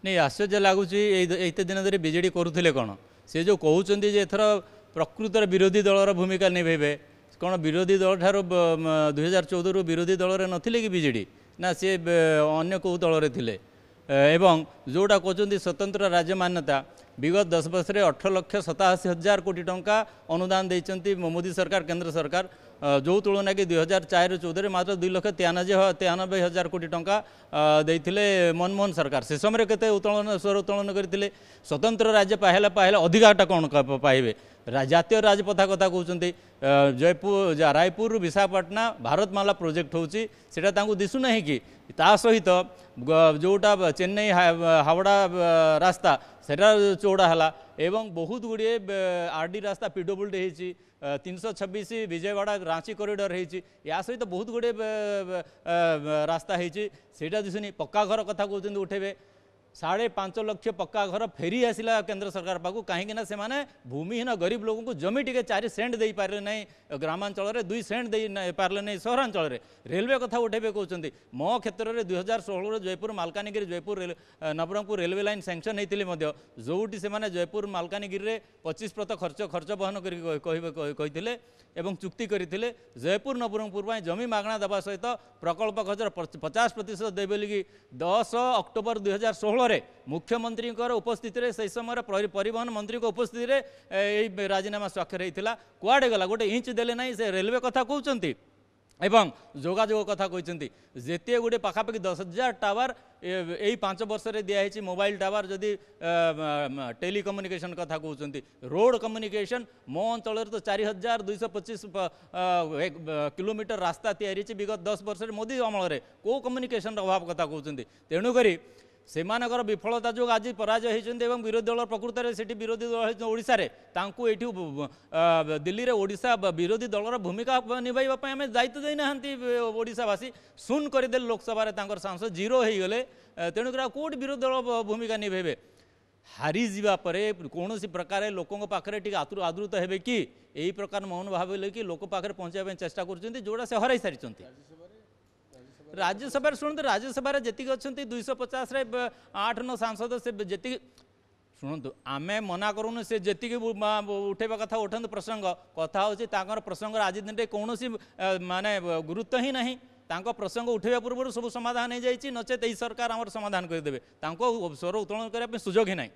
नहीं आश्चर्य लगुच एत दिन धरी बीजेडी करुले कौन से जो कहते एथर प्रकृतर विरोधी दलर भूमिका निभे कौन विरोधी दल ठार 2014 विरोधी दल में नथिले कि बीजेडी ना सी अन्य कौ दल थे एवं जोटा कहते स्वतंत्र राज्य मान्यता विगत 10 वर्ष में 18,87,000 कोटी टंका अनुदान देती मोदी सरकार केंद्र सरकार जो तुलना कि 2004-14 मात्र 2,93,000 कोटी टंका देते मनमोहन सरकार से समय केते उत्तोलन स्वर उत्तोलन करते स्वतंत्र राज्य पाहला पाहला अधिकाटा कौन पाइबे जातीय राजपथा कथा कहते जयपुर रायपुर विशाखापटना भारतमाला प्रोजेक्ट होता दिशुना कि ता सहित जोटा चेन्नई हावड़ा रास्ता सेटा चौड़ा है एवं बहुत गुड़े आरडी रास्ता पीडब्ल्यूडी होती 326 विजयवाड़ा रांची कॉरिडोर होती या सहित बहुत गुड़े रास्ता होता दिशुनी पक्का घर कथा कहते उठेबे 5.5 लाख पक्का घर फेरी आसला केंद्र सरकार पाक कहीं से माने भूमिहीन गरीब लोगों को जमी टे 4 सेंट दे पारे ना ग्रामांचल 2 सेंट दे पारे ना सहरांचल रेलवे कथा उठेबे कहते मो क्षेत्र में 2016 Jaipur Malkangiri Jaipur Nabarangpur railway line sanction होते जोटी से माने जयपुर मालकानगिरी 25% खर्च बहन करते एवं चुक्ति करते जयपुर नवरंगपुर जमी मागणा देवा सहित प्रकल्प खर्च 50% दे बोलिकी 10 अक्टोबर 2016 मुख्यमंत्री उपस्थित से समय परिवहन मंत्री उपस्थित में राजीनामा स्वाक्षर होता कुआडे गला गोटे इंच देले ना से रेलवे कथा कहते एवं जोगाजोग कथा कहते जिते गुटे पाखापाखि 10,000 टावर यही 5 वर्ष में दिखाई मोबाइल टावर जदि टेलीकम्युनिकेशन कथा कहते रोड कम्युनिकेशन मो अंचल तो 4,225 किलोमीटर रास्ता तैयारी विगत 10 वर्ष मोदी अमल को कम्युनिकेशन अभाव कथा कहते तेणुक सेमानकर विफलता जो आज पराजय होती विरोधी दल प्रकृत में से विरोधी दल ओडिशा रे तांकु एठी दिल्ली रे ओडिशा विरोधी दलर भूमिका निभाइबा आम दायित्व देना ओडिशावासी शून्य करदे लोकसभा सांसद जीरो हो गले तेणुक कौट विरोधी दल भूमिका निभेबे हारी जावा कौन प्रकार लोकों पाखे टी आदृत हे कि यही प्रकार मन भाव कि लोक पाखे पहुँचाई चेष्टा करोटा से हर सारी राज्यसभा शुणु राज्यसभा जी अच्छा 250 8-9 सांसद से जी शुणु आम मना करूँ से जी उठेबा कथा उठा प्रसंग कथा हूँ प्रसंग आज दिन में कौन माने गुरुत्व ही नहीं प्रसंग उठेबा पूर्व सब समाधान हो जाए नचेत यही सरकार आम समाधान करदे स्वर उत्तोलन करने सुजोग ही ना।